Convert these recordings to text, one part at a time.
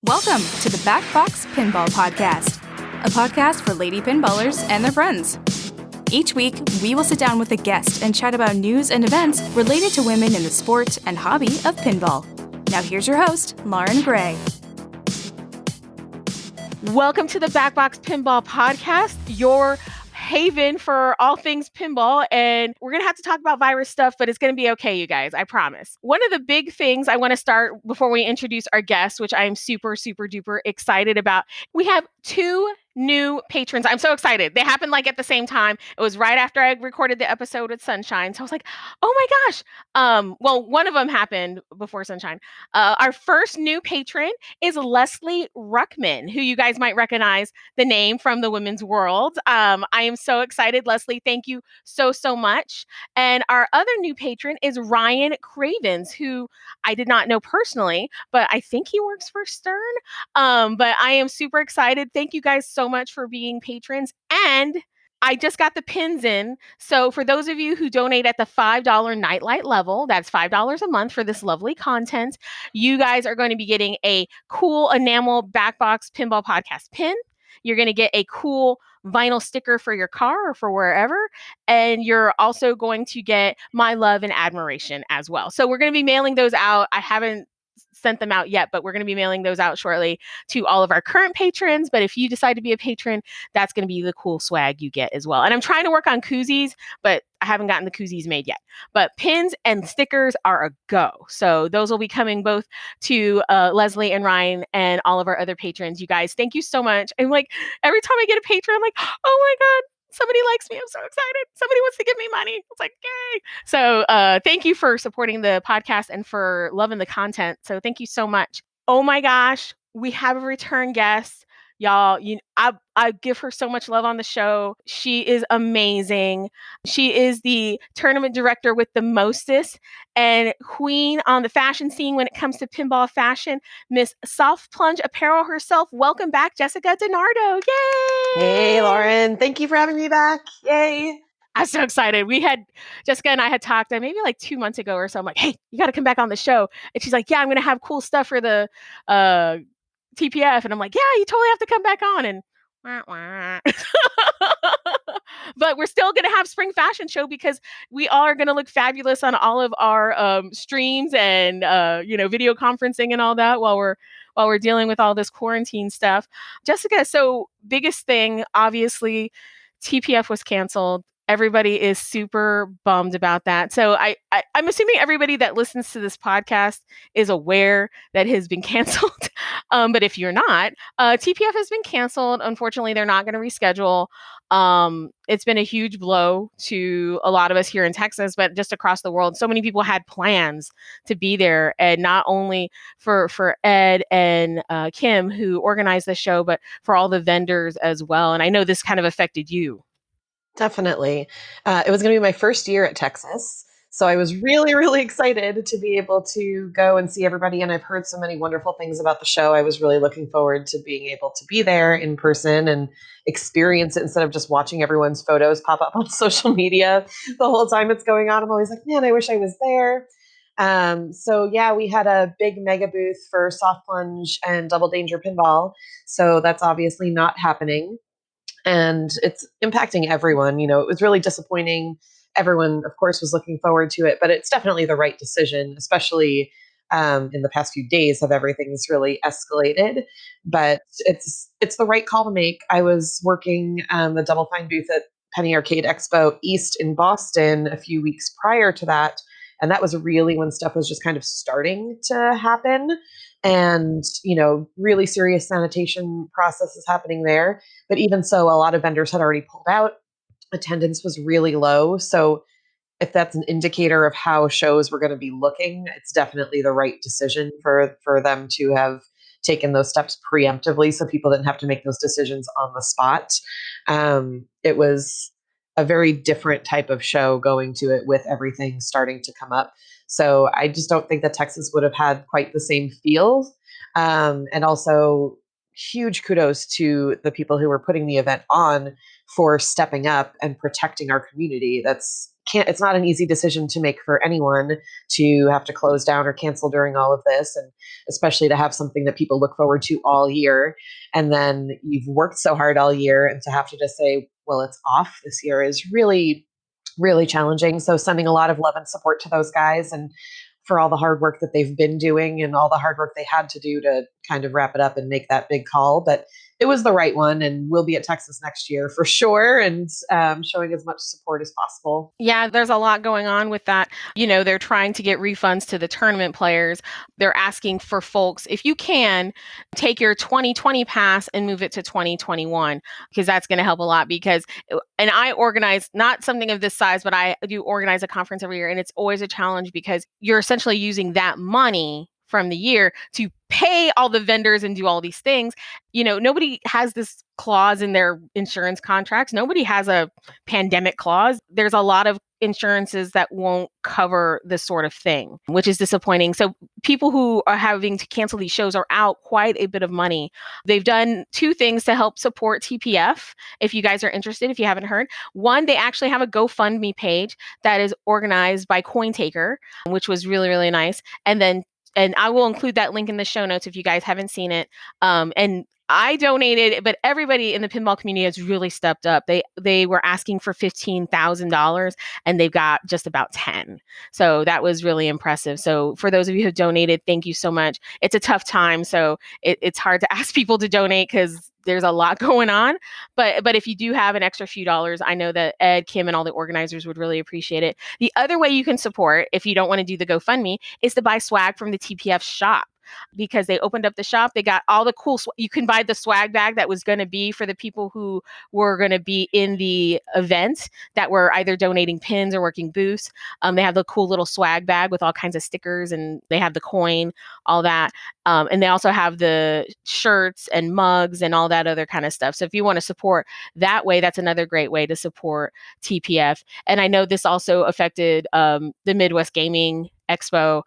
Welcome to the Backbox Pinball Podcast, a podcast for lady pinballers and their friends. Each week, we will sit down with a guest and chat about news and events related to women in the sport and hobby of pinball. Now here's your host, Lauren Gray. Welcome to the Backbox Pinball Podcast, your haven for all things pinball. And we're going to have to talk about virus stuff, but it's going to be okay, you guys. I promise. One of the big things I want to start before we introduce our guest, which I am super duper excited about. We have two new patrons. I'm so excited. They happened like at the same time. It was right after I recorded the episode with Sunshine. So I was like, oh my gosh. Well, one of them happened before Sunshine. Our first new patron is Leslie Ruckman, who you guys might recognize the name from the women's world. I am so excited. Leslie, thank you so much. And our other new patron is Ryan Cravens, who I did not know personally, but I think he works for Stern. But I am super excited. Thank you guys so much for being patrons. And I just got the pins in. So for those of you who donate at the $5 Nightlight level, that's $5 a month for this lovely content, you guys are going to be getting a cool enamel Backbox Pinball Podcast pin. You're going to get a cool vinyl sticker for your car or for wherever. And you're also going to get my love and admiration as well. So we're going to be mailing those out. I haven't sent them out yet, but we're going to be mailing those out shortly to all of our current patrons. But if you decide to be a patron, that's going to be the cool swag you get as well. And I'm trying to work on koozies, but I haven't gotten the koozies made yet. But pins and stickers are a go. So those will be coming both to Leslie and Ryan and all of our other patrons. You guys, thank you so much. And like every time I get a patron, I'm like, oh my God, somebody likes me. I'm so excited. Somebody wants to give me money. It's like, yay. So thank you for supporting the podcast and for loving the content. So thank you so much. Oh my gosh, we have a return guest. Y'all, I give her so much love on the show. She is amazing. She is the tournament director with the mostest and queen on the fashion scene when it comes to pinball fashion, Miss Soft Plunge Apparel herself. Welcome back, Jessica DeNardo. Yay! Hey, Lauren. Thank you for having me back. Yay. I'm so excited. Jessica and I had talked maybe like 2 months ago or so. I'm like, hey, you got to come back on the show. And she's like, yeah, I'm going to have cool stuff for the TPF. And I'm like, yeah, you totally have to come back on. And but we're still going to have spring fashion show because we are going to look fabulous on all of our streams and video conferencing and all that while we're dealing with all this quarantine stuff. Jessica, so biggest thing, obviously, TPF was canceled. Everybody is super bummed about that. So I'm assuming everybody that listens to this podcast is aware that it has been canceled. But if you're not, TPF has been canceled. Unfortunately, they're not going to reschedule. It's been a huge blow to a lot of us here in Texas, but just across the world. So many people had plans to be there, and not only for Ed and Kim, who organized the show, but for all the vendors as well. And I know this kind of affected you. Definitely. It was going to be my first year at Texas. So I was really excited to be able to go and see everybody. And I've heard so many wonderful things about the show. I was really looking forward to being able to be there in person and experience it instead of just watching everyone's photos pop up on social media the whole time it's going on. I'm always like, man, I wish I was there. So yeah, we had a big mega booth for Soft Plunge and Double Danger Pinball. So that's obviously not happening. And it's impacting everyone. You know, it was really disappointing. Everyone, of course, was looking forward to it, but it's definitely the right decision, especially in the past few days of everything's really escalated. But it's the right call to make. I was working the Double Fine booth at Penny Arcade Expo East in Boston a few weeks prior to that. And that was really when stuff was just kind of starting to happen. And, really serious sanitation processes happening there. But even so, a lot of vendors had already pulled out. Attendance was really low. So if that's an indicator of how shows were going to be looking, it's definitely the right decision for them to have taken those steps preemptively so people didn't have to make those decisions on the spot. It was a very different type of show going to it with everything starting to come up. So I just don't think that Texas would have had quite the same feel. And also huge kudos to the people who were putting the event on for stepping up and protecting our community. That's it's not an easy decision to make for anyone to have to close down or cancel during all of this. And especially to have something that people look forward to all year. And then you've worked so hard all year, and to have to just say, well, it's off this year is really, really challenging. So sending a lot of love and support to those guys, and for all the hard work that they've been doing and all the hard work they had to do to kind of wrap it up and make that big call. But it was the right one, and we'll be at Texas next year for sure, and showing as much support as possible. Yeah, there's a lot going on with that. They're trying to get refunds to the tournament players. They're asking for folks, if you can, take your 2020 pass and move it to 2021, because that's going to help a lot. And I organize not something of this size, but I do organize a conference every year. And it's always a challenge because you're essentially using that money from the year to pay all the vendors and do all these things. Nobody has this clause in their insurance contracts. Nobody has a pandemic clause. There's a lot of insurances that won't cover this sort of thing, which is disappointing. So people who are having to cancel these shows are out quite a bit of money. They've done two things to help support TPF. If you guys are interested, if you haven't heard, one, they actually have a GoFundMe page that is organized by CoinTaker, which was really, really nice. And I will include that link in the show notes if you guys haven't seen it. And I donated, but everybody in the pinball community has really stepped up. They were asking for $15,000 and they've got just about 10. So that was really impressive. So for those of you who donated, thank you so much. It's a tough time, so it's hard to ask people to donate because there's a lot going on. But if you do have an extra few dollars, I know that Ed, Kim, and all the organizers would really appreciate it. The other way you can support, if you don't want to do the GoFundMe, is to buy swag from the TPF shop. Because they opened up the shop, they got all the cool. You can buy the swag bag that was going to be for the people who were going to be in the event that were either donating pins or working booths. They have the cool little swag bag with all kinds of stickers, and they have the coin, all that. And they also have the shirts and mugs and all that other kind of stuff. So if you want to support that way, that's another great way to support TPF. And I know this also affected the Midwest Gaming Expo.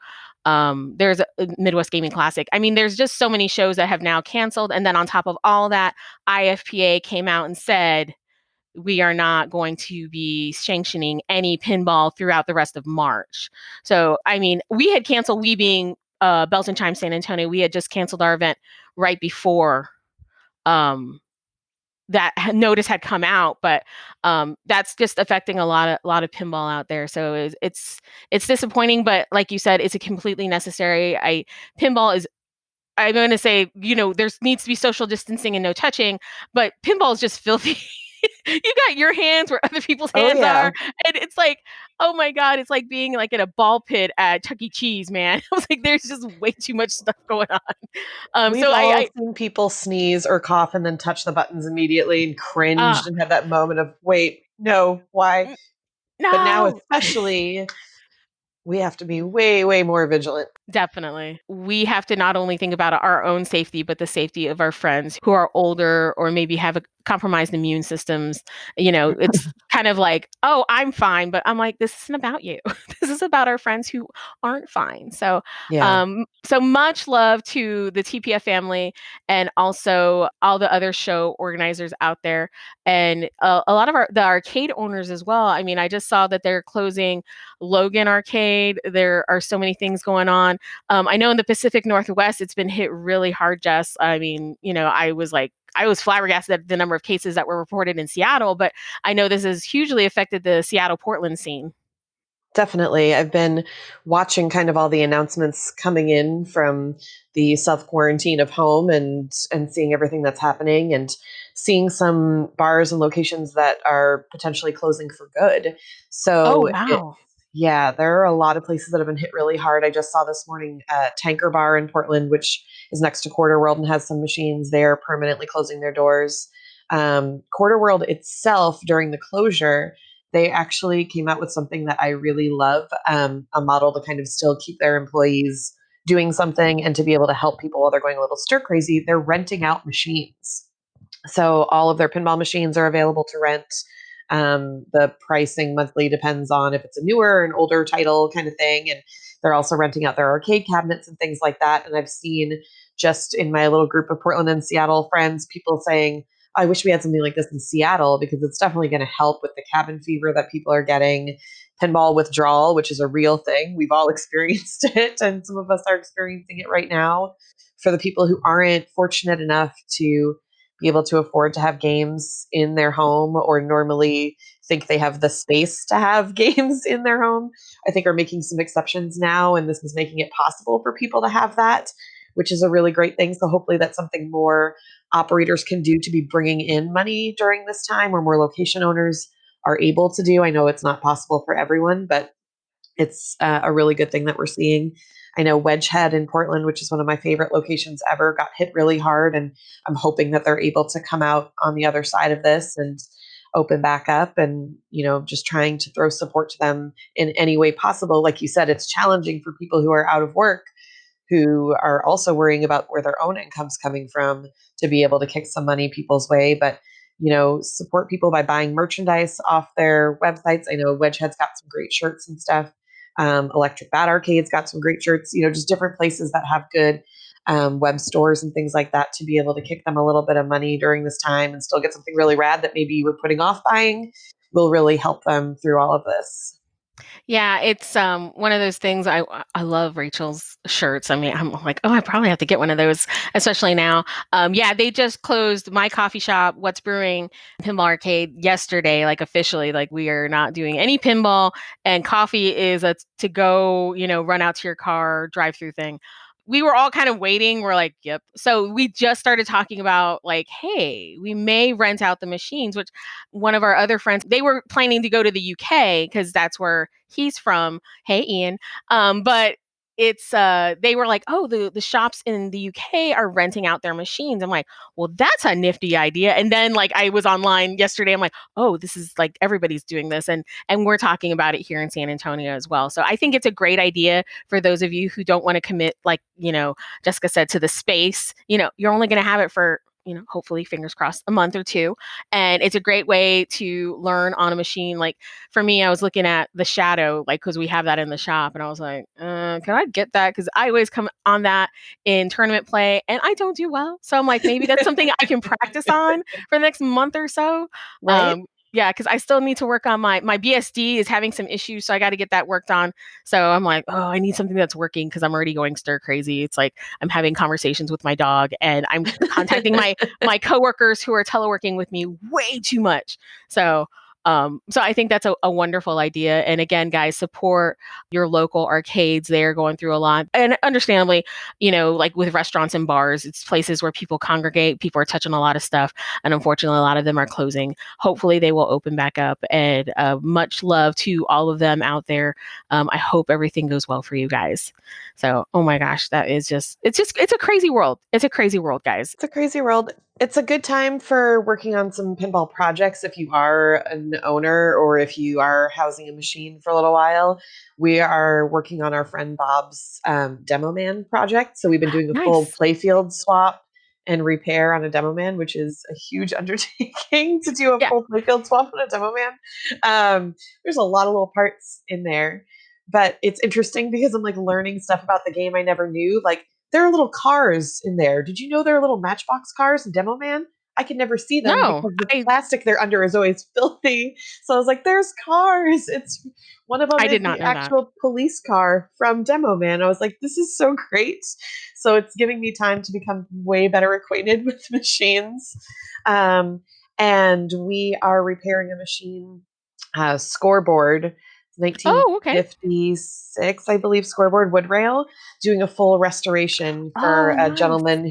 There's a Midwest Gaming Classic. I mean, there's just so many shows that have now canceled. And then on top of all that, IFPA came out and said, we are not going to be sanctioning any pinball throughout the rest of March. So, I mean, we had canceled, we being Belton Chime San Antonio, we had just canceled our event right before that notice had come out, but that's just affecting a lot of pinball out there. So it's disappointing, but like you said, it's a completely necessary. Pinball is. I'm going to say, there needs to be social distancing and no touching, but pinball is just filthy. You got your hands where other people's hands are, and it's like, oh my god, it's like being like in a ball pit at Chuck E. Cheese, man. I was like, there's just way too much stuff going on. We've all seen people sneeze or cough and then touch the buttons immediately and cringed and have that moment of, wait, no, why? No. But now especially, we have to be way, way more vigilant. Definitely. We have to not only think about our own safety, but the safety of our friends who are older or maybe have compromised immune systems. It's kind of like, oh, I'm fine, but I'm like, this isn't about you. This is about our friends who aren't fine. So, so much love to the TPF family and also all the other show organizers out there, and a lot of the arcade owners as well. I mean, I just saw that they're closing Logan Arcade. There are so many things going on. I know in the Pacific Northwest, it's been hit really hard, Jess. I mean, I was flabbergasted at the number of cases that were reported in Seattle, but I know this has hugely affected the Seattle-Portland scene. Definitely. I've been watching kind of all the announcements coming in from the self-quarantine of home, and seeing everything that's happening, and seeing some bars and locations that are potentially closing for good. So wow. there are a lot of places that have been hit really hard. I just saw this morning Tanker Bar in Portland, which is next to Quarter World and has some machines. They're permanently closing their doors. Quarter World itself, during the closure, they actually came out with something that I really love, a model to kind of still keep their employees doing something and to be able to help people while they're going a little stir crazy. They're renting out machines. So all of their pinball machines are available to rent. The pricing monthly depends on if it's a newer or an older title kind of thing. And they're also renting out their arcade cabinets and things like that. And I've seen, just in my little group of Portland and Seattle friends, people saying, I wish we had something like this in Seattle, because it's definitely going to help with the cabin fever that people are getting. pinball withdrawal, which is a real thing. We've all experienced it, and some of us are experiencing it right now. For the people who aren't fortunate enough to be able to afford to have games in their home or normally think they have the space to have games in their home, I think are making some exceptions now. And this is making it possible for people to have that, which is a really great thing. So hopefully that's something more operators can do to be bringing in money during this time, or more location owners are able to do. I know it's not possible for everyone, but it's a really good thing that we're seeing. I know Wedgehead in Portland, which is one of my favorite locations ever, got hit really hard. And I'm hoping that they're able to come out on the other side of this and open back up, and, just trying to throw support to them in any way possible. Like you said, it's challenging for people who are out of work, who are also worrying about where their own income's coming from, to be able to kick some money people's way. But, support people by buying merchandise off their websites. I know Wedgehead's got some great shirts and stuff. Electric Bat Arcade's got some great shirts, just different places that have good web stores and things like that, to be able to kick them a little bit of money during this time and still get something really rad that maybe you were putting off buying, will really help them through all of this. Yeah, it's one of those things. I love Rachel's shirts. I mean, I'm like, oh, I probably have to get one of those, especially now. Yeah, they just closed my coffee shop, What's Brewing Pinball Arcade, yesterday, like officially. Like, we are not doing any pinball, and coffee is a to go, run out to your car, drive through thing. We were all kind of waiting. We're like, yep. So we just started talking about, like, hey, we may rent out the machines, which one of our other friends, they were planning to go to the UK because that's where he's from. Hey, Ian. But it's they were like, oh, the shops in the UK are renting out their machines. I'm like, well, that's a nifty idea. And then, like, I was online yesterday. I'm like, oh, this is like everybody's doing this, and we're talking about it here in San Antonio as well. So I think it's a great idea for those of you who don't want to commit, like, Jessica said, to the space. You're only going to have it for, hopefully, fingers crossed, a month or two. And it's a great way to learn on a machine. Like, for me, I was looking at the Shadow, like, because we have that in the shop. And I was like, can I get that? Because I always come on that in tournament play and I don't do well. So I'm like, maybe that's something I can practice on for the next month or so. Right? Yeah, because I still need to work on my BSD is having some issues, so I got to get that worked on. So I'm like, oh, I need something that's working, because I'm already going stir crazy. It's like I'm having conversations with my dog, and I'm contacting my coworkers who are teleworking with me way too much. So I think that's a wonderful idea. And again, guys, support your local arcades. They're going through a lot. And understandably, like with restaurants and bars, it's places where people congregate. People are touching a lot of stuff. And unfortunately, a lot of them are closing. Hopefully, they will open back up. And much love to all of them out there. I hope everything goes well for you guys. So, oh my gosh, it's a crazy world. It's a crazy world, guys. It's a crazy world. It's a good time for working on some pinball projects if you are an owner, or if you are housing a machine for a little while. We are working on our friend Bob's Demo Man project. So we've been doing a full Nice. playfield swap and repair on a Demo Man, which is a huge undertaking to do a Yeah. full playfield swap on a Demo Man. There's a lot of little parts in there, but it's interesting because I'm like learning stuff about the game I never knew. Like, there are little cars in there. Did you know there are little Matchbox cars in Demo Man? I could never see them No, because the plastic they're under is always filthy. So I was like, there's cars. It's one of them I is did not the know that. actual police car from Demo Man. I was like, this is so great. So it's giving me time to become way better acquainted with machines. And we are repairing a machine scoreboard, Oh, okay. 1956, I believe, scoreboard wood rail, doing a full restoration for Oh, a nice. gentleman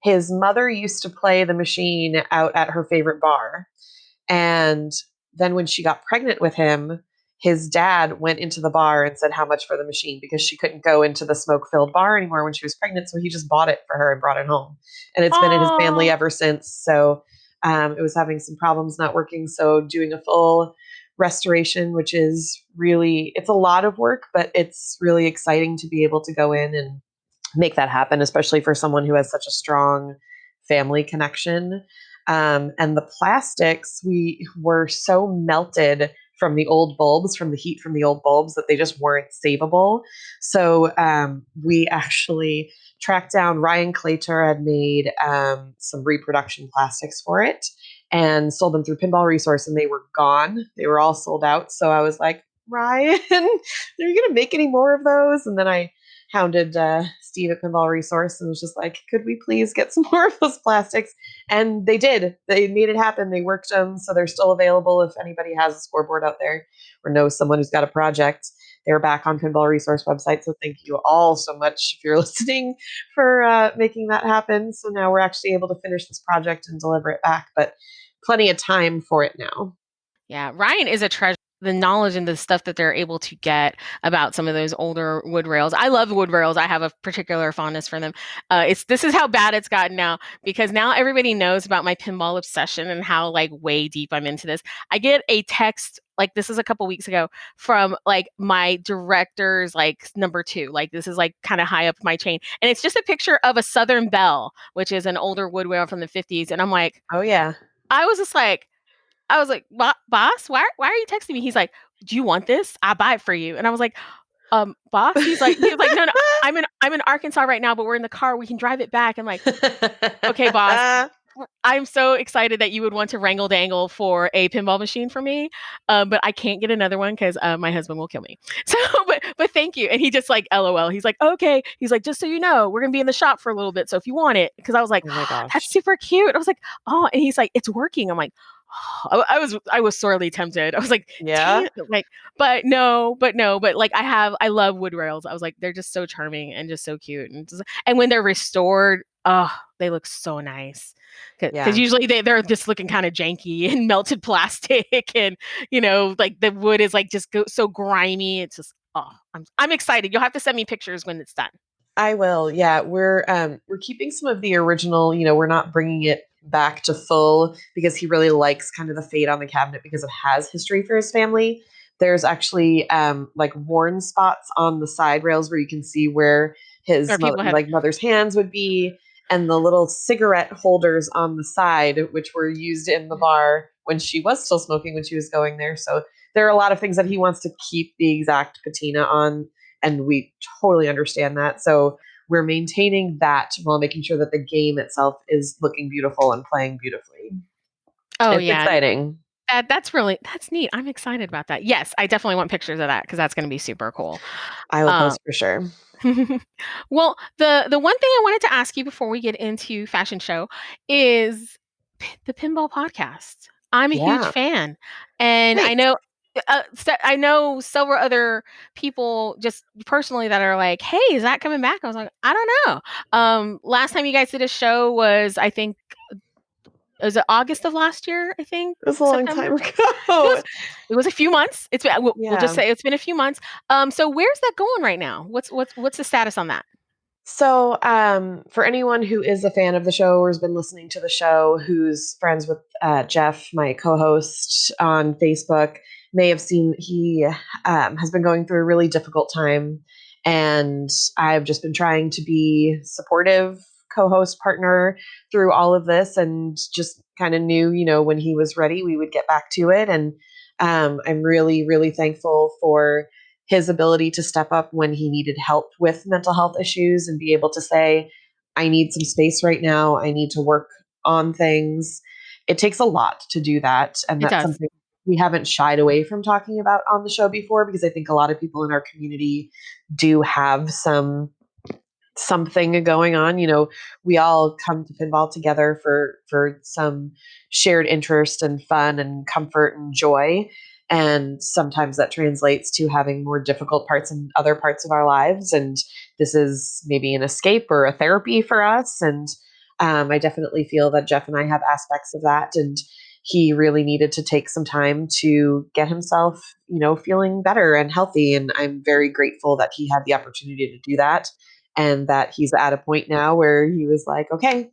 his mother used to play the machine out at her favorite bar. And then when she got pregnant with him, his dad went into the bar and said how much for the machine, because she couldn't go into the smoke filled bar anymore when she was pregnant. So he just bought it for her and brought it home. And it's been in his family Oh, ever since. So it was having some problems not working. So doing a full restoration, which is really, it's a lot of work, but it's really exciting to be able to go in and make that happen, especially for someone who has such a strong family connection. And the plastics, we were so melted from the old bulbs, from the heat from the old bulbs, that they just weren't savable. So we actually tracked down, Ryan Claytor had made some reproduction plastics for it and sold them through Pinball Resource, and they were gone. They were all sold out. So I was like, Ryan, are you going to make any more of those? And then I hounded Steve at Pinball Resource and was just like, could we please get some more of those plastics? And they did. They made it happen. They worked them. So they're still available if anybody has a scoreboard out there or knows someone who's got a project. They're back on Pinball Resource website. So thank you all so much if you're listening for making that happen. So now we're actually able to finish this project and deliver it back, but plenty of time for it now. Yeah, Ryan is a treasure. The knowledge and the stuff that they're able to get about some of those older wood rails. I love wood rails. I have a particular fondness for them. This is how bad it's gotten now, because now everybody knows about my pinball obsession and how like way deep I'm into this. I get a text like this is a couple weeks ago from like my director's like number 2. Like this is like kind of high up my chain, and it's just a picture of a Southern Belle, which is an older wood rail from the 50s. And I'm like, oh yeah, I was just like, boss, why are you texting me? He's like, do you want this? I'll buy it for you. And I was like, boss? He was like, no, I'm in Arkansas right now, but we're in the car. We can drive it back. I'm like, okay, boss. I'm so excited that you would want to wrangle dangle for a pinball machine for me, but I can't get another one because my husband will kill me. So, but thank you. And he just like LOL. He's like, okay. He's like, just so you know, we're gonna be in the shop for a little bit. So if you want it, because I was like, oh my gosh, that's super cute. I was like, oh, and he's like, it's working. I'm like, oh, I was sorely tempted. I was like, yeah. damn, like, but like I love wood rails. I was like, they're just so charming and just so cute, and when they're restored, oh, they look so nice. Because usually they're just looking kind of janky and melted plastic, and like the wood is like just so grimy. It's just I'm excited. You'll have to send me pictures when it's done. I will. Yeah, we're keeping some of the original. We're not bringing it back to full because he really likes kind of the fade on the cabinet because it has history for his family. There's actually like worn spots on the side rails where you can see where his mother's hands would be, and the little cigarette holders on the side, which were used in the bar when she was still smoking when she was going there. So there are a lot of things that he wants to keep the exact patina on, and we totally understand that. So we're maintaining that while making sure that the game itself is looking beautiful and playing beautifully. Oh, it's exciting. That's neat. I'm excited about that. Yes, I definitely want pictures of that because that's going to be super cool. I will post for sure. Well, the one thing I wanted to ask you before we get into fashion show is the Pinball podcast. I'm a huge fan, and Thanks. I know several other people just personally that are like, "Hey, is that coming back?" I was like, "I don't know." Last time you guys did a show was, I think, was it August of last year? I think it was a long time ago. It was a few months. It's been, we'll just say it's been a few months. So where's that going right now? What's the status on that? So, for anyone who is a fan of the show or has been listening to the show, who's friends with Jeff, my co-host on Facebook, may have seen he has been going through a really difficult time, and I've just been trying to be supportive co-host partner through all of this, and just kind of knew, when he was ready, we would get back to it. And I'm really, really thankful for his ability to step up when he needed help with mental health issues and be able to say, I need some space right now. I need to work on things. It takes a lot to do that. And that's something we haven't shied away from talking about on the show before, because I think a lot of people in our community do have something going on. We all come to pinball together for some shared interest and fun and comfort and joy. And sometimes that translates to having more difficult parts in other parts of our lives. And this is maybe an escape or a therapy for us. And I definitely feel that Jeff and I have aspects of that. And he really needed to take some time to get himself, feeling better and healthy. And I'm very grateful that he had the opportunity to do that, and that he's at a point now where he was like, okay,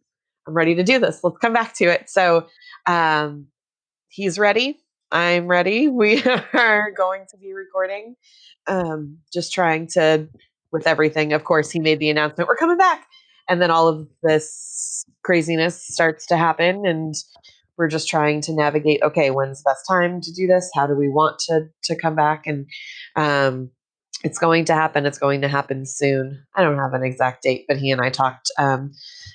I'm ready to do this. Let's come back to it. So he's ready. I'm ready. We are going to be recording. Just trying to, with everything, of course, he made the announcement, we're coming back. And then all of this craziness starts to happen. And we're just trying to navigate, okay, when's the best time to do this? How do we want to come back? And it's going to happen. It's going to happen soon. I don't have an exact date, but he and I talked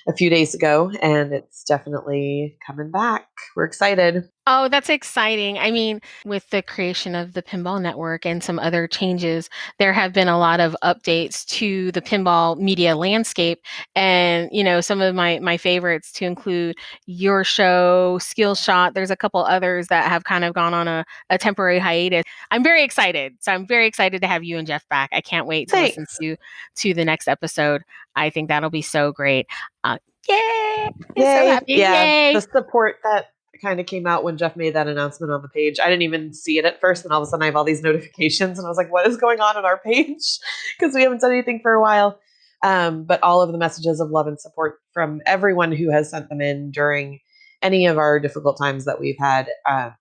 a few days ago, and it's definitely coming back. We're excited. Oh, that's exciting. I mean, with the creation of the Pinball Network and some other changes, there have been a lot of updates to the pinball media landscape. And, some of my favorites to include your show, Skill Shot. There's a couple others that have kind of gone on a temporary hiatus. I'm very excited. So I'm very excited to have you and Jeff back. I can't wait to listen Thanks. to the next episode. I think that'll be so great. Yay! So Yay. happy. Yeah. Yay. The support that kind of came out when Jeff made that announcement on the page. I didn't even see it at first. And all of a sudden I have all these notifications and I was like, what is going on our page? Because we haven't said anything for a while. But all of the messages of love and support from everyone who has sent them in during any of our difficult times that we've had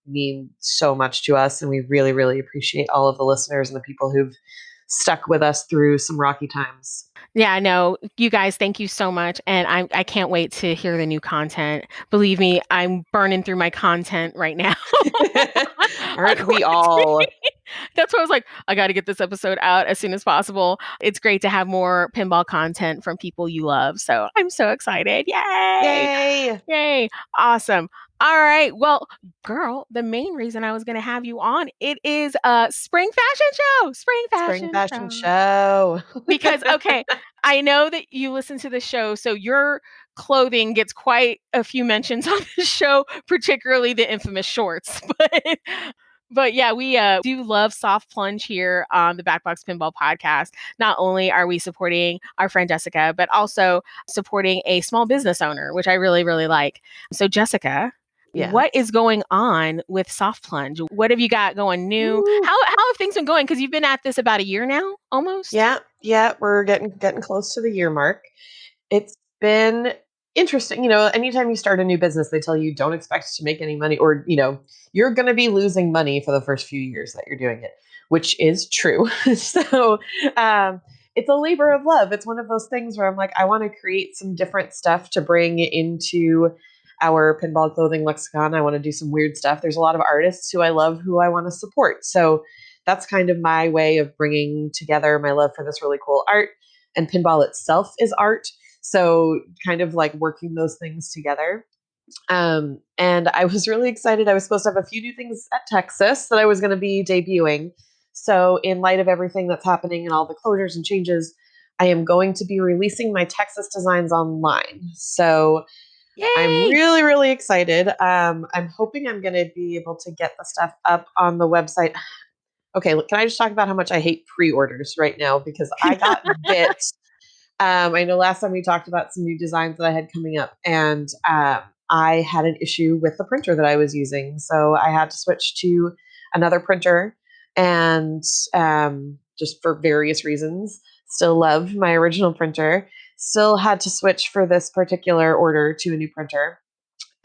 mean so much to us. And we really, really appreciate all of the listeners and the people who've stuck with us through some rocky times. Yeah, I know. You guys, thank you so much. And I can't wait to hear the new content. Believe me, I'm burning through my content right now. Aren't we all? That's why I was like, I got to get this episode out as soon as possible. It's great to have more pinball content from people you love. So I'm so excited. Yay! Yay! Yay! Awesome. All right. Well, girl, the main reason I was going to have you on, it is a spring fashion show. Spring fashion show. Because, okay, I know that you listen to the show, so your clothing gets quite a few mentions on the show, particularly the infamous shorts. But yeah, we do love Soft Plunge here on the Backbox Pinball podcast. Not only are we supporting our friend Jessica, but also supporting a small business owner, which I really, really like. So, Jessica, what Yes. is going on with Soft Plunge? What have you got going new? Woo. How have things been going? Because you've been at this about a year now, almost. Yeah, we're getting close to the year mark. It's been interesting. Anytime you start a new business, they tell you don't expect to make any money, or you're going to be losing money for the first few years that you're doing it, which is true. So it's a labor of love. It's one of those things where I'm like, I want to create some different stuff to bring into our pinball clothing lexicon. I want to do some weird stuff. There's a lot of artists who I love, who I want to support. So that's kind of my way of bringing together my love for this really cool art. And pinball itself is art. So kind of like working those things together. And I was really excited. I was supposed to have a few new things at Texas that I was going to be debuting. So in light of everything that's happening and all the closures and changes, I am going to be releasing my Texas designs online. So I'm Yay! really, really excited. I'm hoping I'm going to be able to get the stuff up on the website. Okay, can I just talk about how much I hate pre-orders right now? Because I got bit. I know last time we talked about some new designs that I had coming up, and I had an issue with the printer that I was using. So I had to switch to another printer, and just for various reasons, still love my original printer. Still had to switch for this particular order to a new printer.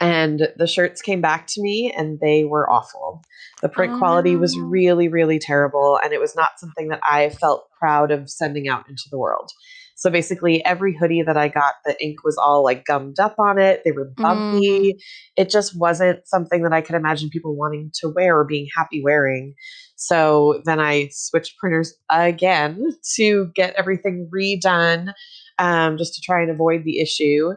And the shirts came back to me and they were awful. The print Oh quality was no. really, really terrible. And it was not something that I felt proud of sending out into the world. So basically, every hoodie that I got, the ink was all like gummed up on it. They were Mm, bumpy. It just wasn't something that I could imagine people wanting to wear or being happy wearing. So then I switched printers again to get everything redone, just to try and avoid the issue.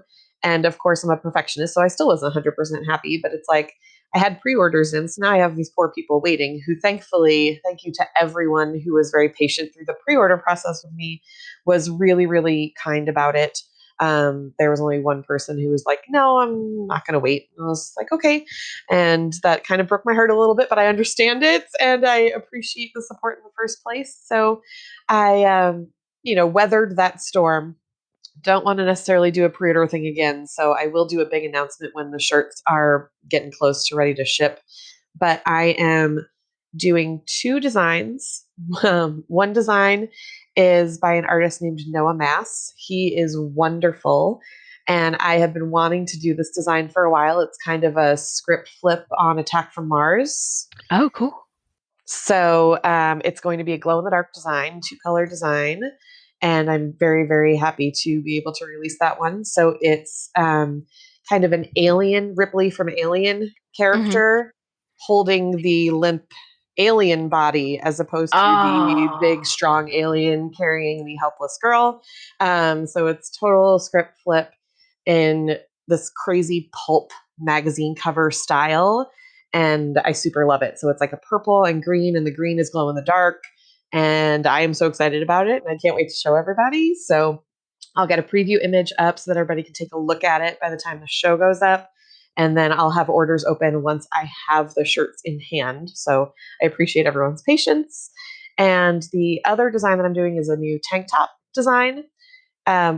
And of course, I'm a perfectionist, so I still wasn't 100% happy. But it's like I had pre-orders in, so now I have these poor people waiting. Who, thankfully, thank you to everyone who was very patient through the pre-order process with me, was really, really kind about it. There was only one person who was like, "No, I'm not going to wait." And I was like, "Okay," and that kind of broke my heart a little bit, but I understand it and I appreciate the support in the first place. So I, weathered that storm. Don't want to necessarily do a pre-order thing again. So I will do a big announcement when the shirts are getting close to ready to ship. But I am doing two designs. One design is by an artist named Noah Mass. He is wonderful. And I have been wanting to do this design for a while. It's kind of a script flip on Attack from Mars. oh, cool. So it's going to be a glow in the dark design, 2-color design. And I'm very, very happy to be able to release that one. So it's kind of an alien, Ripley from Alien Hmm. character holding the limp alien body as opposed to the Oh. big, strong alien carrying the helpless girl. So it's total script flip. in this crazy pulp magazine cover style. And I super love it. So it's like a purple and green, and the green is glow in the dark. And I am so excited about it. And I can't wait to show everybody. So I'll get a preview image up so that everybody can take a look at it by the time the show goes up. And then I'll have orders open once I have the shirts in hand. So I appreciate everyone's patience. And the other design that I'm doing is a new tank top design,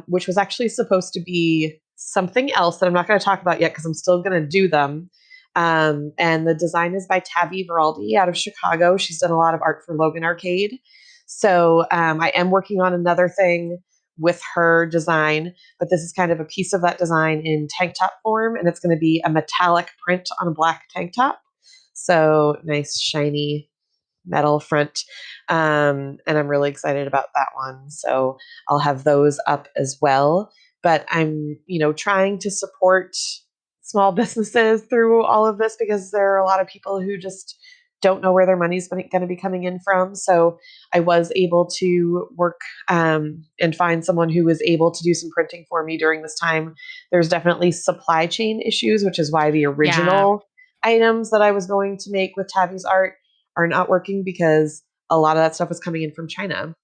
which was actually supposed to be something else that I'm not going to talk about yet because I'm still going to do them. And the design is by Tabby Veraldi out of Chicago. She's done a lot of art for Logan Arcade. So I am working on another thing with her design, but this is kind of a piece of that design in tank top form, and it's going to be a metallic print on a black tank top. So nice, shiny metal front. And I'm really excited about that one. So I'll have those up as well. But I'm, trying to support small businesses through all of this because there are a lot of people who just don't know where their money's going to be coming in from. So I was able to work and find someone who was able to do some printing for me during this time. There's definitely supply chain issues, which is why the Yeah. original items that I was going to make with Tabby's art are not working because a lot of that stuff was coming in from China.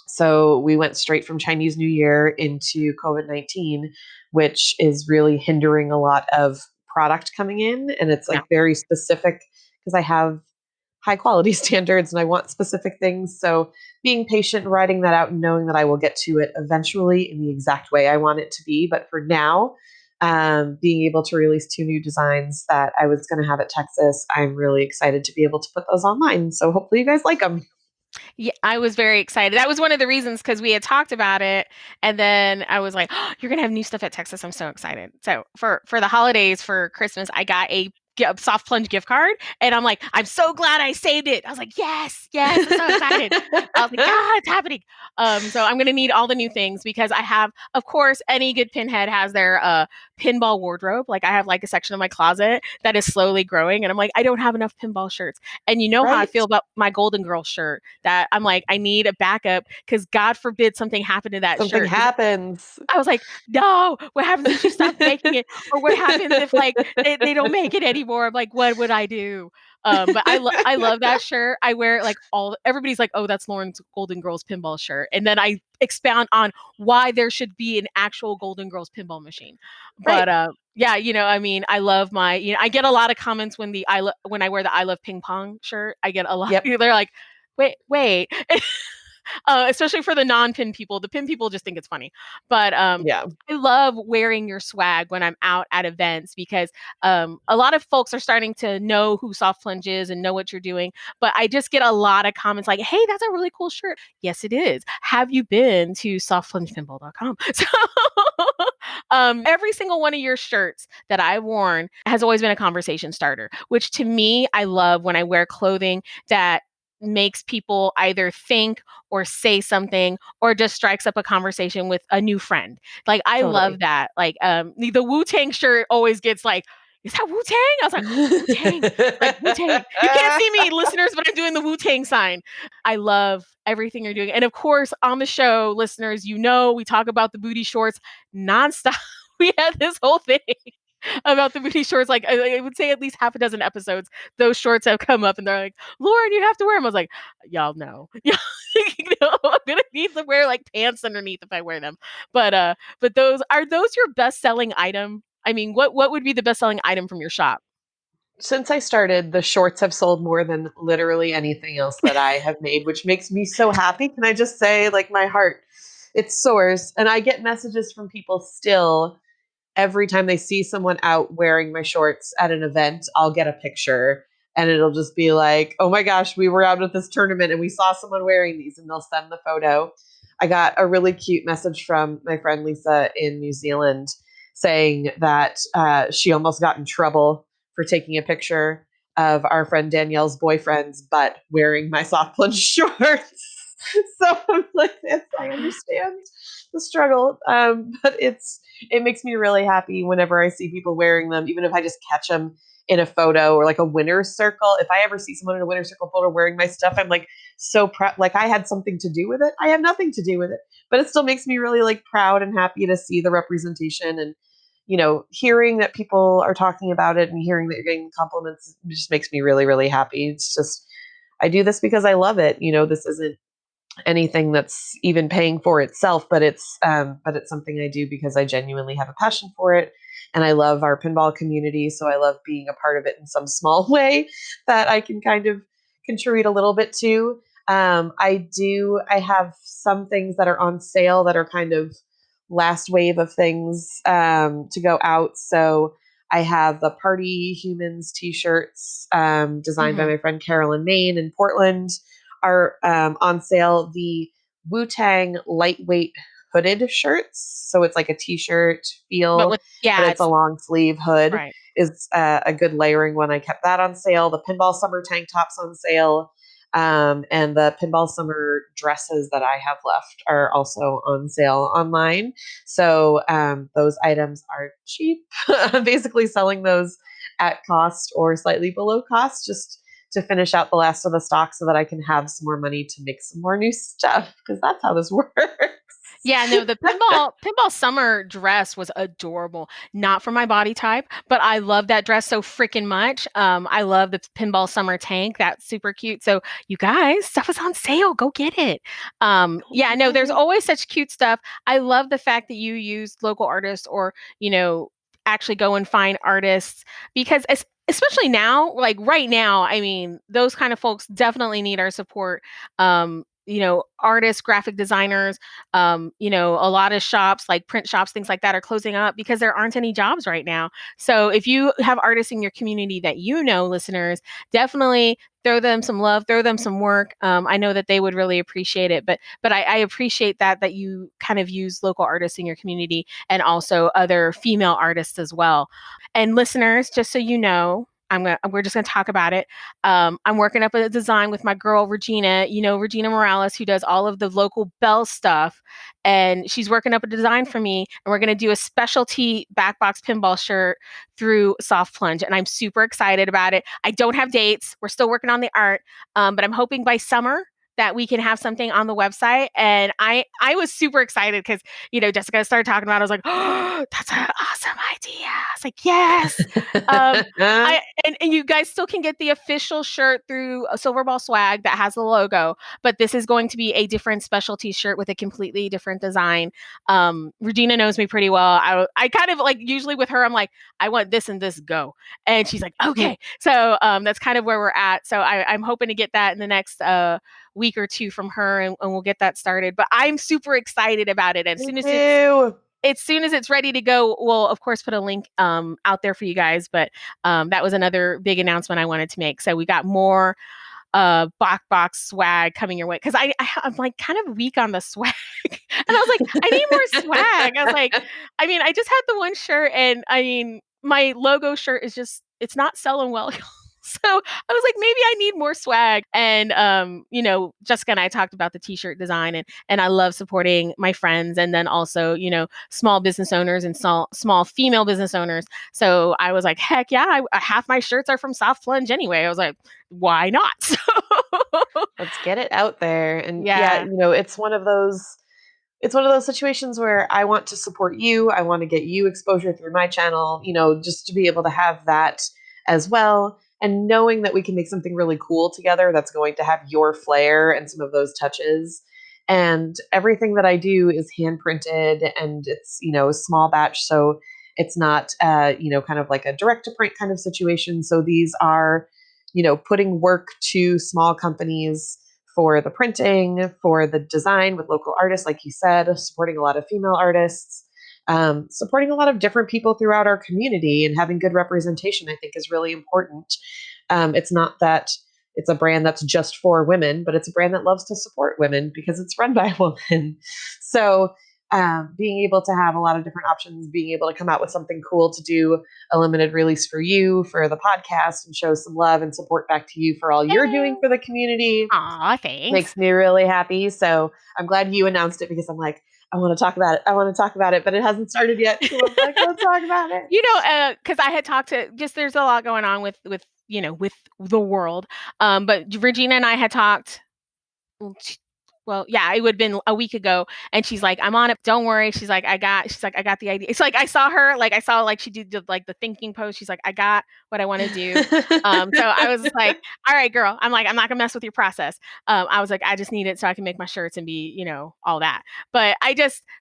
So we went straight from Chinese New Year into COVID-19, which is really hindering a lot of product coming in. And it's Yeah. like very specific because I have high quality standards and I want specific things. So being patient, writing that out and knowing that I will get to it eventually in the exact way I want it to be. But for now, being able to release 2 new designs that I was going to have at Texas, I'm really excited to be able to put those online. So hopefully you guys like them. Yeah, I was very excited. That was one of the reasons because we had talked about it, and then I was like, oh, "You're gonna have new stuff at Texas." I'm so excited. So for the holidays for Christmas, I got a soft plunge gift card, and I'm like, I'm so glad I saved it. I was like, yes, yes, I'm so excited. I was like, God, it's happening. So I'm gonna need all the new things because I have, of course, any good pinhead has their pinball wardrobe. Like I have like a section of my closet that is slowly growing, and I'm like, I don't have enough pinball shirts. And you know how I Right? feel about my Golden Girl shirt that I'm like, I need a backup because God forbid something happened to that Something shirt. Because happens. I was like, no, what happens if she stops making it? Or what happens if like they don't make it anymore? I'm like, what would I do? But I love that shirt. I wear it like everybody's like, oh, that's Lauren's Golden Girls pinball shirt. And then I expound on why there should be an actual Golden Girls pinball machine. But Right. yeah, I mean, I love I get a lot of comments when when I wear the I love ping pong shirt. I get a lot. Yep. They're like, wait. Especially for the non-pin people. The pin people just think it's funny. But Yeah. I love wearing your swag when I'm out at events because a lot of folks are starting to know who Soft Plunge is and know what you're doing. But I just get a lot of comments like, hey, that's a really cool shirt. Yes, it is. Have you been to softplungepinball.com? So every single one of your shirts that I've worn has always been a conversation starter, which to me, I love when I wear clothing that makes people either think or say something or just strikes up a conversation with a new friend. Like I love Totally. that. Like the Wu-Tang shirt always gets like, is that Wu-Tang? I was like, Wu-Tang. Like Wu-Tang. You can't see me, listeners, but I'm doing the Wu-Tang sign. I love everything you're doing. And of course, on the show, listeners, we talk about the booty shorts nonstop. We had this whole thing about the booty shorts. Like I would say at least half a dozen episodes, those shorts have come up and they're like, Lauren, you have to wear them. I was like, y'all know. Yeah, I'm gonna need to wear like pants underneath if I wear them. But those your best selling item? I mean, what would be the best selling item from your shop? Since I started, the shorts have sold more than literally anything else that I have made, which makes me so happy. Can I just say, like, my heart, it soars. And I get messages from people still every time they see someone out wearing my shorts at an event. I'll get a picture and it'll just be like, oh my gosh, we were out at this tournament and we saw someone wearing these, and they'll send the photo. I got a really cute message from my friend Lisa in New Zealand saying that she almost got in trouble for taking a picture of our friend Danielle's boyfriend's butt wearing my soft plunge shorts. So I'm like, yes, I understand the struggle. But it makes me really happy whenever I see people wearing them, even if I just catch them in a photo or like a winner's circle. If I ever see someone in a winner's circle photo wearing my stuff, I'm like so proud. Like I had something to do with it. I have nothing to do with it, but it still makes me really like proud and happy to see the representation. And hearing that people are talking about it and hearing that you're getting compliments just makes me really, really happy. It's just, I do this because I love it. This isn't anything that's even paying for itself, but it's something I do because I genuinely have a passion for it. And I love our pinball community. So I love being a part of it in some small way that I can kind of contribute a little bit to. I have some things that are on sale that are kind of last wave of things to go out. So I have the Party Humans t-shirts designed by my friend Carolyn Main in Portland are on sale. The Wu-Tang lightweight hooded shirts. So it's like a t-shirt feel, but it's a long sleeve hood right. is a good layering one. I kept that on sale. The Pinball Summer tank tops on sale. And the Pinball Summer dresses that I have left are also on sale online. So those items are cheap. I'm basically selling those at cost or slightly below cost just to finish out the last of the stock so that I can have some more money to make some more new stuff, because that's how this works. Yeah, no, the pinball summer dress was adorable. Not for my body type, but I love that dress so freaking much. I love the pinball summer tank. That's super cute. So you guys, stuff is on sale. Go get it. Yeah, no, there's always such cute stuff. I love the fact that you use local artists or, actually go and find artists because especially now, like right now, I mean, those kind of folks definitely need our support. Artists, graphic designers, a lot of shops like print shops, things like that are closing up because there aren't any jobs right now. So if you have artists in your community that listeners, definitely throw them some love, throw them some work. I know that they would really appreciate it, but I appreciate that you kind of use local artists in your community and also other female artists as well. And listeners, just so you know, we're just gonna talk about it. I'm working up a design with my girl Regina, Regina Morales, who does all of the local Bell stuff, and she's working up a design for me. And we're gonna do a specialty Backbox pinball shirt through Soft Plunge, and I'm super excited about it. I don't have dates; we're still working on the art, but I'm hoping by summer that we can have something on the website. And I was super excited because, Jessica started talking about it. I was like, oh, that's an awesome idea. I was like, yes. And you guys still can get the official shirt through a Silver Ball Swag that has the logo, but this is going to be a different specialty shirt with a completely different design. Regina knows me pretty well. I kind of like, usually with her, I'm like, I want this and this, go. And she's like, okay. So that's kind of where we're at. So I'm hoping to get that in the next week or two from her, and we'll get that started. But I'm super excited about it. And as soon as it's ready to go, we'll of course put a link out there for you guys. But that was another big announcement I wanted to make. So we got more Backbox swag coming your way, because I'm like kind of weak on the swag. And I was like, I need more swag. I was like, I mean, I just had the one shirt, and I mean, my logo shirt is just, it's not selling well. So I was like, maybe I need more swag. And, Jessica and I talked about the t-shirt design, and I love supporting my friends, and then also, small business owners and small female business owners. So I was like, heck yeah, half my shirts are from Soft Plunge anyway. I was like, why not? Let's get it out there. And yeah, it's one of those situations where I want to support you. I want to get you exposure through my channel, just to be able to have that as well. And knowing that we can make something really cool together that's going to have your flair and some of those touches. And everything that I do is hand printed, and it's, a small batch. So it's not, kind of like a direct to print kind of situation. So these are, putting work to small companies for the printing, for the design with local artists, like you said, supporting a lot of female artists, supporting a lot of different people throughout our community, and having good representation, I think, is really important. It's not that it's a brand that's just for women, but it's a brand that loves to support women because it's run by a woman. So being able to have a lot of different options, being able to come out with something cool to do a limited release for you, for the podcast, and show some love and support back to you for all you're doing for the community. Aw, thanks. Makes me really happy. So I'm glad you announced it, because I'm like, I want to talk about it. I want to talk about it, but it hasn't started yet. So I'm like, let's talk about it. Because I had talked to, just, there's a lot going on with with the world. But Regina and I had talked, well, yeah, it would have been a week ago. And she's like, I'm on it. Don't worry. She's like, I got the idea. It's like, I saw her, like, I saw like she did like the thinking pose. She's like, I got what I want to do. So I was like, all right, girl. I'm like, I'm not gonna mess with your process. I was like, I just need it so I can make my shirts and be, all that. But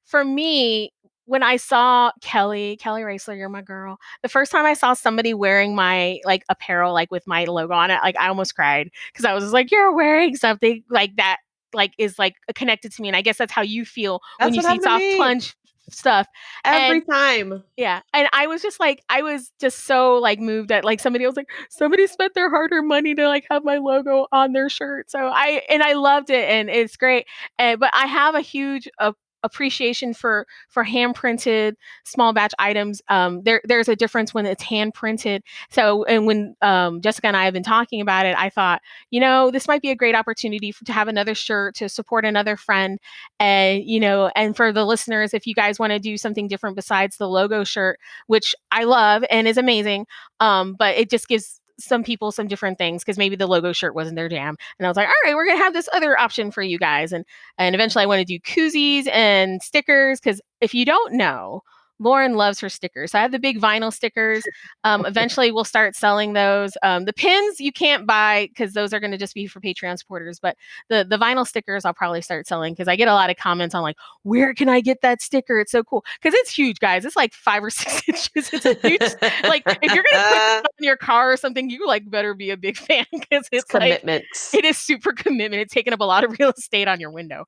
for me, when I saw Kelly Raceler, you're my girl. The first time I saw somebody wearing my like apparel, like with my logo on it, like I almost cried because I was just like, you're wearing something like that, like is like connected to me. And I guess that's how you feel when That's you what see happened to soft me plunge stuff. every And time. yeah. And I was just like, I was just so like moved at like somebody was like, somebody spent their hard-earned money to like have my logo on their shirt. So I loved it and it's great. But I have a huge appreciation for hand printed small batch items. There's a difference when it's hand printed. So and when Jessica and I have been talking about it, I thought, this might be a great opportunity to have another shirt to support another friend. And and for the listeners, if you guys want to do something different besides the logo shirt, which I love and is amazing, but it just gives some people some different things because maybe the logo shirt wasn't their jam. And I was like, all right, we're gonna have this other option for you guys. And eventually I want to do koozies and stickers because if you don't know, Lauren loves her stickers. So I have the big vinyl stickers. Eventually we'll start selling those. The pins you can't buy because those are going to just be for Patreon supporters. But the vinyl stickers I'll probably start selling because I get a lot of comments on like, where can I get that sticker? It's so cool because it's huge, guys. It's like 5 or 6 inches. It's a huge. Like if you're going to put it in your car or something, you like better be a big fan because it's like commitment. it is super commitment. It's taking up a lot of real estate on your window.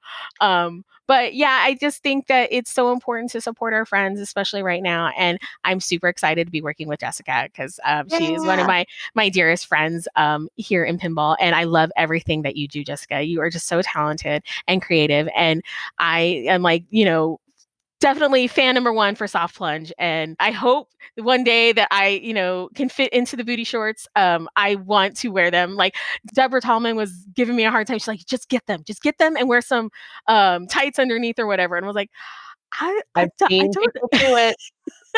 But yeah, I just think that it's so important to support our friends, especially right now. And I'm super excited to be working with Jessica because she is one of my dearest friends here in pinball. And I love everything that you do, Jessica. You are just so talented and creative. And I am like, definitely fan number one for Soft Plunge. And I hope one day that I, can fit into the booty shorts. I want to wear them. Like Deborah Tallman was giving me a hard time. She's like, just get them and wear some tights underneath or whatever. And I was like, I I've seen don't. people do it.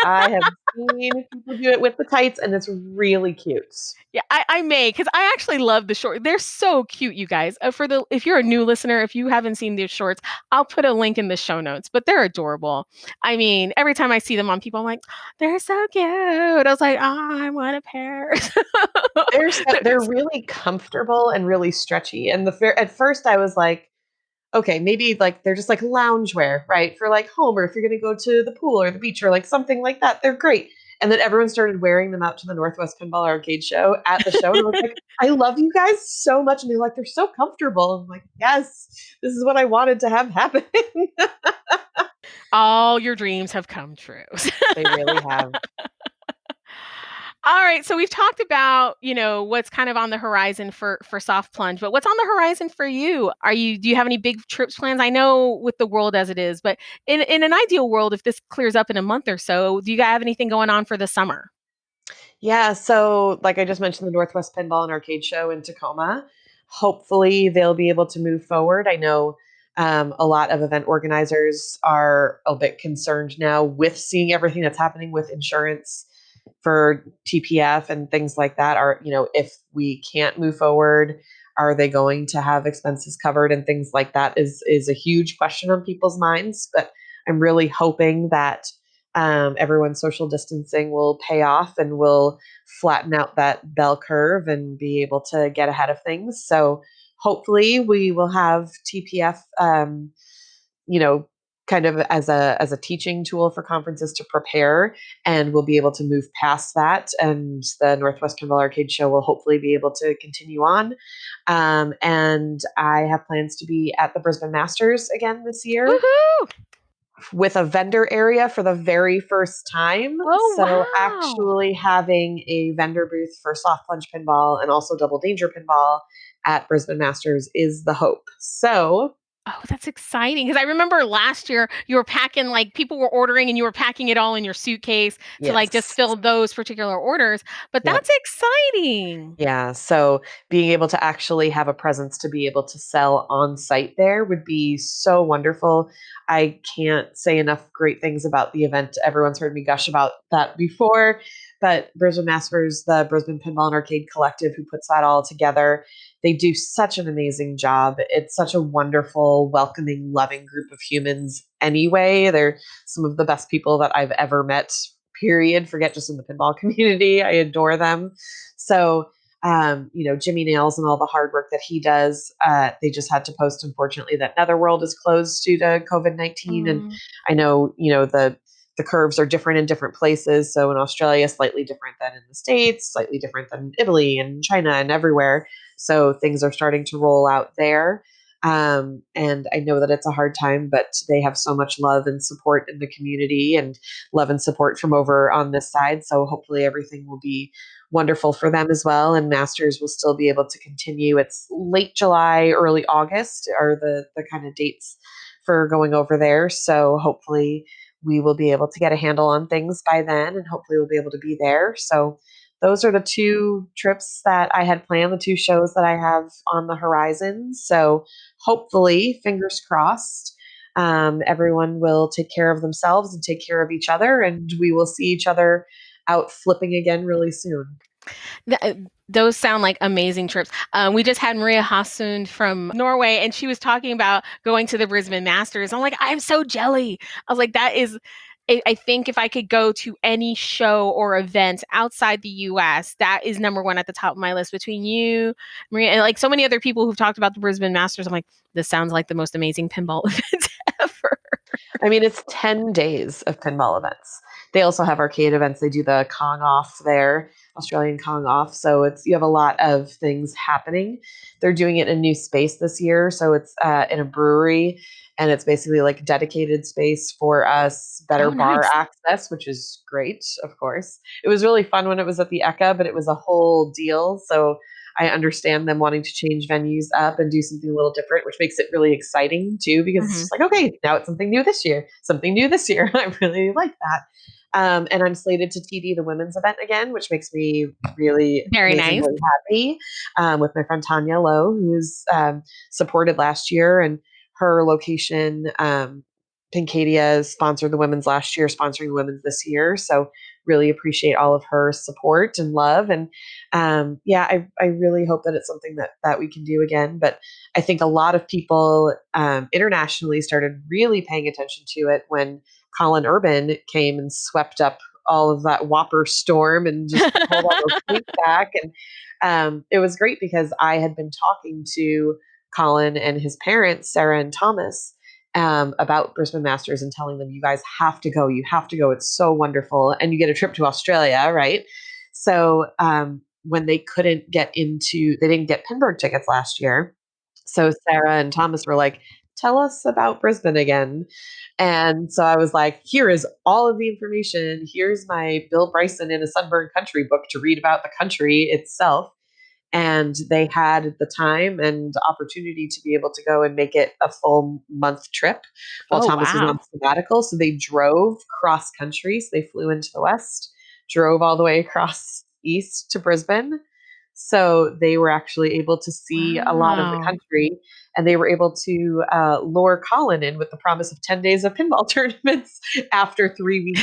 I have seen people do it with the tights, and it's really cute. Yeah, I may because I actually love the short. They're so cute, you guys. If you're a new listener, if you haven't seen these shorts, I'll put a link in the show notes. But they're adorable. I mean, every time I see them on people, I'm like, they're so cute. I was like, oh, I want a pair. They're really comfortable and really stretchy. And at first I was like, okay, maybe like they're just like loungewear, right? For like home, or if you're going to go to the pool or the beach or like something like that, they're great. And then everyone started wearing them out to the Northwest Pinball Arcade show at the show. And I was like, I love you guys so much. And they're like, they're so comfortable. I'm like, yes, this is what I wanted to have happen. All your dreams have come true. They really have. All right, so we've talked about, what's kind of on the horizon for Soft Plunge, but what's on the horizon for you? Do you have any big trips plans? I know with the world as it is, but in an ideal world, if this clears up in a month or so, do you guys have anything going on for the summer? Yeah, so like I just mentioned, the Northwest Pinball and Arcade Show in Tacoma. Hopefully, they'll be able to move forward. I know a lot of event organizers are a bit concerned now with seeing everything that's happening with insurance for TPF and things like that. If we can't move forward, are they going to have expenses covered and things like that is a huge question on people's minds. But I'm really hoping that everyone's social distancing will pay off and will flatten out that bell curve and be able to get ahead of things. So hopefully we will have TPF, kind of as a teaching tool for conferences to prepare, and we'll be able to move past that. And the Northwest Pinball Arcade Show will hopefully be able to continue on. And I have plans to be at the Brisbane Masters again this year Woohoo! with a vendor area for the very first time. Oh, So wow. actually having a vendor booth for Soft Plunge Pinball and also Double Danger Pinball at Brisbane Masters is the hope. So Oh, that's exciting because I remember last year you were packing like people were ordering and you were packing it all in your suitcase to like just yes. fill those particular orders. But Yep. that's exciting. Yeah. So being able to actually have a presence to be able to sell on site there would be so wonderful. I can't say enough great things about the event. Everyone's heard me gush about that before. But Brisbane Masters, the Brisbane Pinball and Arcade Collective, who puts that all together, they do such an amazing job. It's such a wonderful, welcoming, loving group of humans anyway. They're some of the best people that I've ever met, period. Forget just in the pinball community. I adore them. So, Jimmy Nails and all the hard work that he does, they just had to post, unfortunately, that Netherworld is closed due to COVID-19. And Mm. I know, the curves are different in different places. So in Australia, slightly different than in the States, slightly different than Italy and China and everywhere. So things are starting to roll out there. And I know that it's a hard time, but they have so much love and support in the community and love and support from over on this side. So hopefully everything will be wonderful for them as well. And Masters will still be able to continue. It's late July, early August are the kind of dates for going over there. So hopefully we will be able to get a handle on things by then, and hopefully we'll be able to be there. So those are the two trips that I had planned, the two shows that I have on the horizon. So hopefully, fingers crossed, everyone will take care of themselves and take care of each other, and we will see each other out flipping again really soon. Those sound like amazing trips. We just had Maria Hasund from Norway, and she was talking about going to the Brisbane Masters. I'm like, I'm so jelly. I was like, that is. I think if I could go to any show or event outside the US, that is number one at the top of my list. Between you, Maria, and like so many other people who've talked about the Brisbane Masters, I'm like, this sounds like the most amazing pinball event ever. I mean, it's 10 days of pinball events. They also have arcade events. They do the Kong off there, Australian Kong off. So you have a lot of things happening. They're doing it in a new space this year. So it's in a brewery, and it's basically like dedicated space for us, better Oh, bar nice. access, which is great, of course. It was really fun when it was at the ECA, but it was a whole deal. So I understand them wanting to change venues up and do something a little different, which makes it really exciting too, because it's Mhm. just like, okay, now it's something new this year, something new this year. I really like that. And I'm slated to TD the women's event again, which makes me really Very nice. amazingly happy, with my friend Tanya Lowe, who's supported last year, and her location, Pincadia, sponsored the women's last year, sponsoring the women's this year. So really appreciate all of her support and love. And I really hope that it's something that we can do again. But I think a lot of people internationally started really paying attention to it when Colin Urban came and swept up all of that Whopper storm and just pulled all those points back. And it was great because I had been talking to Colin and his parents, Sarah and Thomas, about Brisbane Masters and telling them, you guys have to go. You have to go. It's so wonderful. And you get a trip to Australia, right? So when they didn't get Pinburg tickets last year. So Sarah and Thomas were like, tell us about Brisbane again. And so I was like, here is all of the information. Here's my Bill Bryson in a Sunburned Country book to read about the country itself. And they had the time and opportunity to be able to go and make it a full month trip while Oh, Thomas was wow. on sabbatical. So they drove cross country. So they flew into the west, drove all the way across east to Brisbane. So they were actually able to see a lot of the Wow. country, and they were able to lure Colin in with the promise of 10 days of pinball tournaments after 3 weeks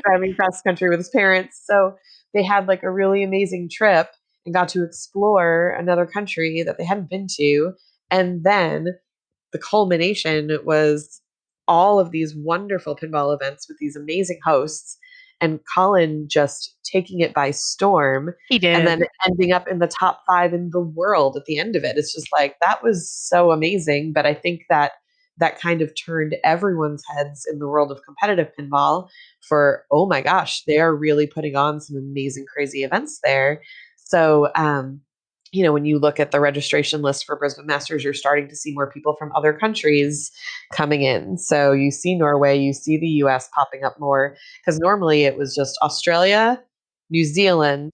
driving cross country with his parents. So they had like a really amazing trip and got to explore another country that they hadn't been to. And then the culmination was all of these wonderful pinball events with these amazing hosts, and Colin just taking it by storm, He and then did. ending up in the top 5 in the world at the end of it. It's just like, that was so amazing. But I think that kind of turned everyone's heads in the world of competitive pinball for, oh my gosh, they are really putting on some amazing, crazy events there. So, when you look at the registration list for Brisbane Masters, you're starting to see more people from other countries coming in. So you see Norway, you see the US popping up more, because normally it was just Australia, New Zealand,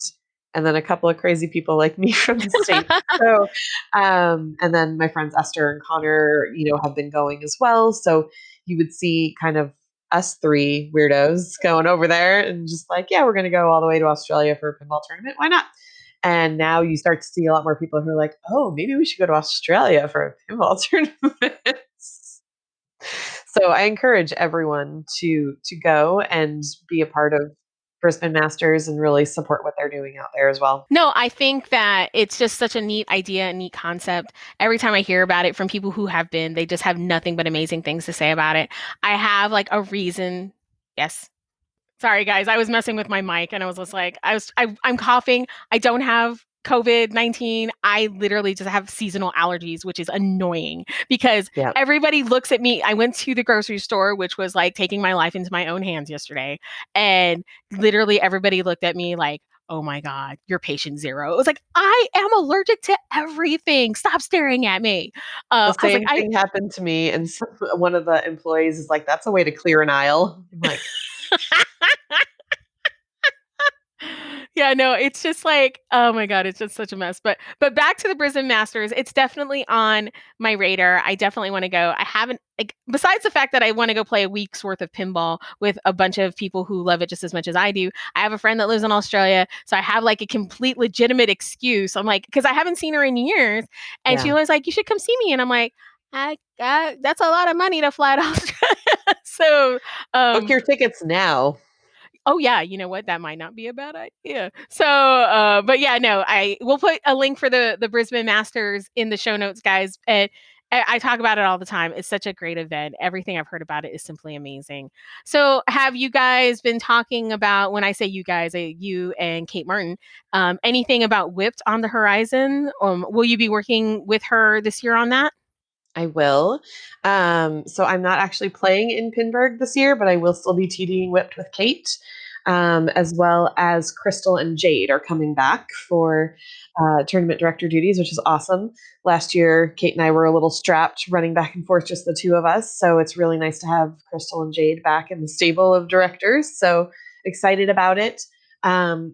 and then a couple of crazy people like me from the States. So, and then my friends Esther and Connor, have been going as well. So you would see kind of us three weirdos going over there and just like, yeah, we're going to go all the way to Australia for a pinball tournament. Why not? And now you start to see a lot more people who are like, oh, maybe we should go to Australia for a pinball tournament. So I encourage everyone to go and be a part of Brisbane Masters and really support what they're doing out there as well. No, I think that it's just such a neat idea, a neat concept. Every time I hear about it from people who have been, they just have nothing but amazing things to say about it. I have like a reason. Yes. Sorry, guys. I was messing with my mic and I was just like, I'm coughing. I don't have COVID-19. I literally just have seasonal allergies, which is annoying because Yeah. everybody looks at me. I went to the grocery store, which was like taking my life into my own hands yesterday. And literally everybody looked at me like, oh my God, you're patient zero. It was like, I am allergic to everything. Stop staring at me. The I was like, same thing happened to me, and one of the employees is like, "That's a way to clear an aisle." I'm like, yeah, no, it's just like, oh my God, it's just such a mess. But back to the Brisbane Masters, it's definitely on my radar. I definitely want to go. I haven't like besides the fact that I want to go play a week's worth of pinball with a bunch of people who love it just as much as I do. I have a friend that lives in Australia, so I have like a complete legitimate excuse. I'm like, because I haven't seen her in years, and she yeah. was like, you should come see me, and I'm like, that's a lot of money to fly to Australia. So Book your tickets now. oh yeah, you know what? That might not be a bad idea. So, but yeah, no, I will put a link for the Brisbane Masters in the show notes, guys. And I talk about it all the time. It's such a great event. Everything I've heard about it is simply amazing. So, have you guys been talking about when I say you guys, you and Kate Martin, anything about Whipped on the horizon? Will you be working with her this year on that? I will. So I'm not actually playing in Pinburg this year, but I will still be TDing Whipped with Kate, as well as Crystal and Jade are coming back for tournament director duties, which is awesome. Last year, Kate and I were a little strapped running back and forth, just the two of us. So it's really nice to have Crystal and Jade back in the stable of directors. So excited about it.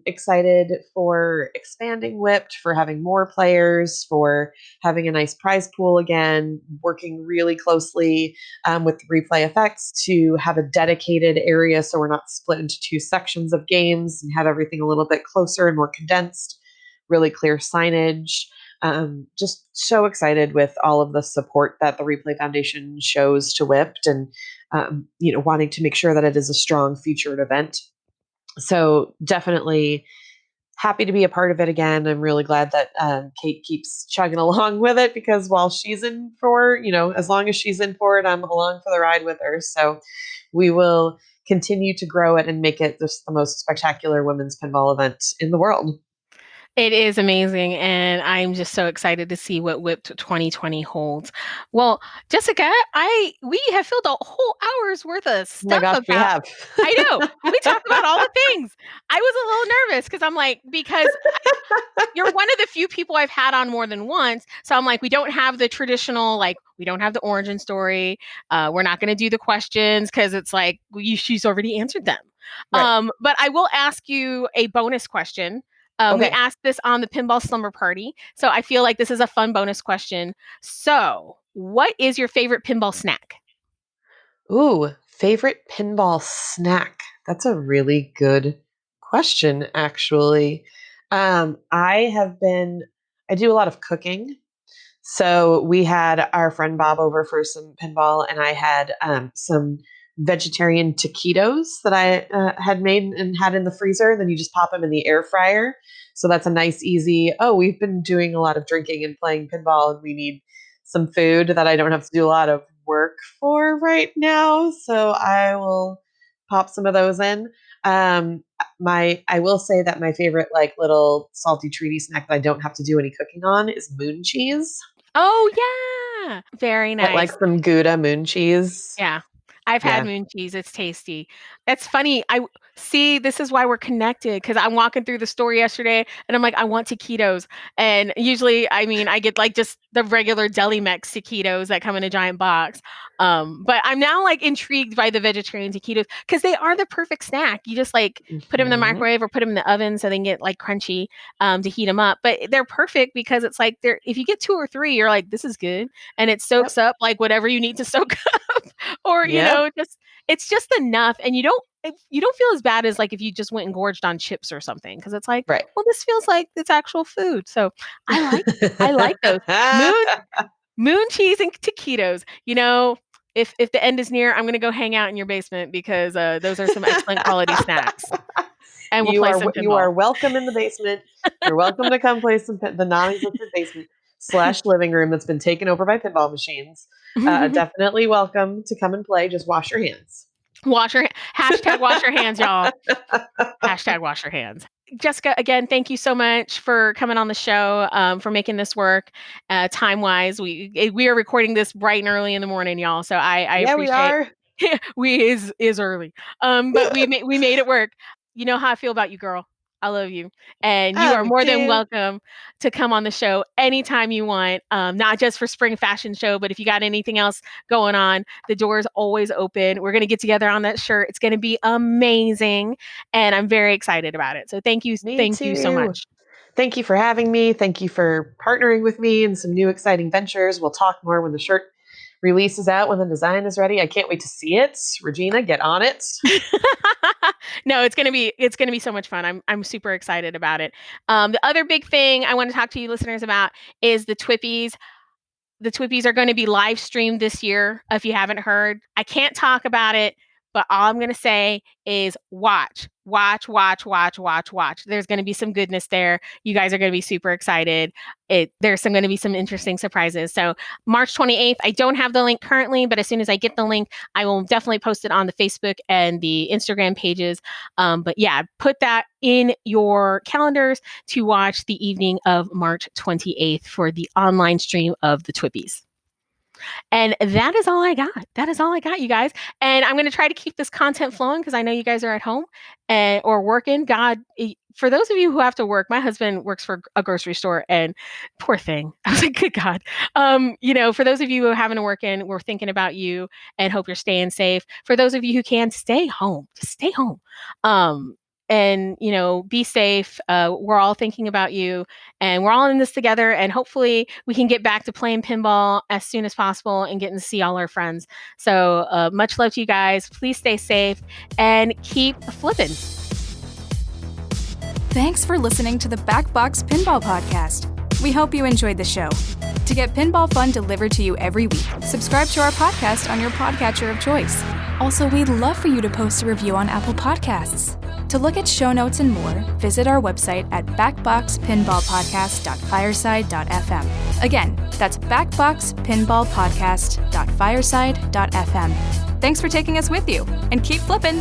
Excited for expanding Whipped, for having more players, for having a nice prize pool again, working really closely with replay effects to have a dedicated area so we're not split into two sections of games and have everything a little bit closer and more condensed, really clear signage. Just so excited with all of the support that the Replay Foundation shows to Whipped and, wanting to make sure that it is a strong featured event. So definitely happy to be a part of it again. I'm really glad that Kate keeps chugging along with it because while she's in for, as long as she's in for it, I'm along for the ride with her. So we will continue to grow it and make it just the most spectacular women's pinball event in the world. It is amazing, and I'm just so excited to see what Whipped 2020 holds. Well, Jessica, we have filled a whole hour's worth of Oh my stuff gosh, we about. have. I know we talked about all the things. I was a little nervous because I'm like because you're one of the few people I've had on more than once. So I'm like, we don't have the traditional, like, we don't have the origin story. We're not going to do the questions because it's like she's already answered them. Right. But I will ask you a bonus question. We Okay. asked this on the Pinball Slumber Party. So I feel like this is a fun bonus question. So, what is your favorite pinball snack? Ooh, favorite pinball snack. That's a really good question, actually. I do a lot of cooking. So we had our friend Bob over for some pinball, and I had some vegetarian taquitos that I had made and had in the freezer. And then you just pop them in the air fryer. So that's a nice, easy. Oh, we've been doing a lot of drinking and playing pinball, and we need some food that I don't have to do a lot of work for right now. So I will pop some of those in. I will say that my favorite like little salty treaty snack that I don't have to do any cooking on is moon cheese. Oh, yeah. Very Get like nice. some Gouda moon cheese. Yeah. I've had Yeah. moon cheese. It's tasty. That's funny. I see. This is why we're connected because I'm walking through the store yesterday and I'm like, I want taquitos. And usually, I mean, I get like just the regular Deli Mex taquitos that come in a giant box. But I'm now like intrigued by the vegetarian taquitos because they are the perfect snack. You just like put them in the Mhm. microwave or put them in the oven so they can get like crunchy to heat them up. But they're perfect because it's like they're if you get two or three, you're like, this is good, and it soaks Yep. up like whatever you need to soak up or Yep. just it's just enough and you don't feel as bad as like if you just went and gorged on chips or something because it's like Right. well this feels like it's actual food so I like those moon moon cheese and taquitos if the end is near I'm going to go hang out in your basement because those are some excellent quality snacks. And we'll play some You are pinball. welcome in the basement. You're welcome to come play some the Nani's Liquid basement / living room that's been taken over by pinball machines. Definitely welcome to come and play. Just wash your hands. Hashtag wash your hands, y'all. Hashtag wash your hands. Jessica, again, thank you so much for coming on the show, for making this work time-wise. We are recording this bright and early in the morning, y'all. So I Yeah, we appreciate are. we is early. But we made it work. You know how I feel about you, girl. I love you. And you are Me more than too. welcome to come on the show anytime you want. Not just for Spring Fashion Show, but if you got anything else going on, the door is always open. We're going to get together on that shirt. It's going to be amazing. And I'm very excited about it. So thank you. Me Thank you so too. much. Thank you for having me. Thank you for partnering with me in some new exciting ventures. We'll talk more when the shirt releases out, when the design is ready. I can't wait to see it. Regina, get on it. No, it's gonna be so much fun. I'm super excited about it. The other big thing I want to talk to you listeners about is the Twippies. The Twippies are going to be live streamed this year. If you haven't heard, I can't talk about it, but all I'm going to say is watch. There's going to be some goodness there. You guys are going to be super excited. There's going to be some interesting surprises. So March 28th, I don't have the link currently, but as soon as I get the link, I will definitely post it on the Facebook and the Instagram pages. But yeah, put that in your calendars to watch the evening of March 28th for the online stream of the Twippies. And that is all I got. That is all I got, you guys. And I'm going to try to keep this content flowing because I know you guys are at home or working. God, for those of you who have to work, my husband works for a grocery store and poor thing. I was like, good God. For those of you who are having to work in, we're thinking about you and hope you're staying safe. For those of you who can, stay home. Just stay home. And be safe. We're all thinking about you and we're all in this together, and hopefully we can get back to playing pinball as soon as possible and getting to see all our friends. So much love to you guys. Please stay safe and keep flipping. Thanks for listening to the Backbox Pinball Podcast. We hope you enjoyed the show. To get pinball fun delivered to you every week, subscribe to our podcast on your podcatcher of choice. Also, we'd love for you to post a review on Apple Podcasts. To look at show notes and more, visit our website at backboxpinballpodcast.fireside.fm. Again, that's backboxpinballpodcast.fireside.fm. Thanks for taking us with you, and keep flipping!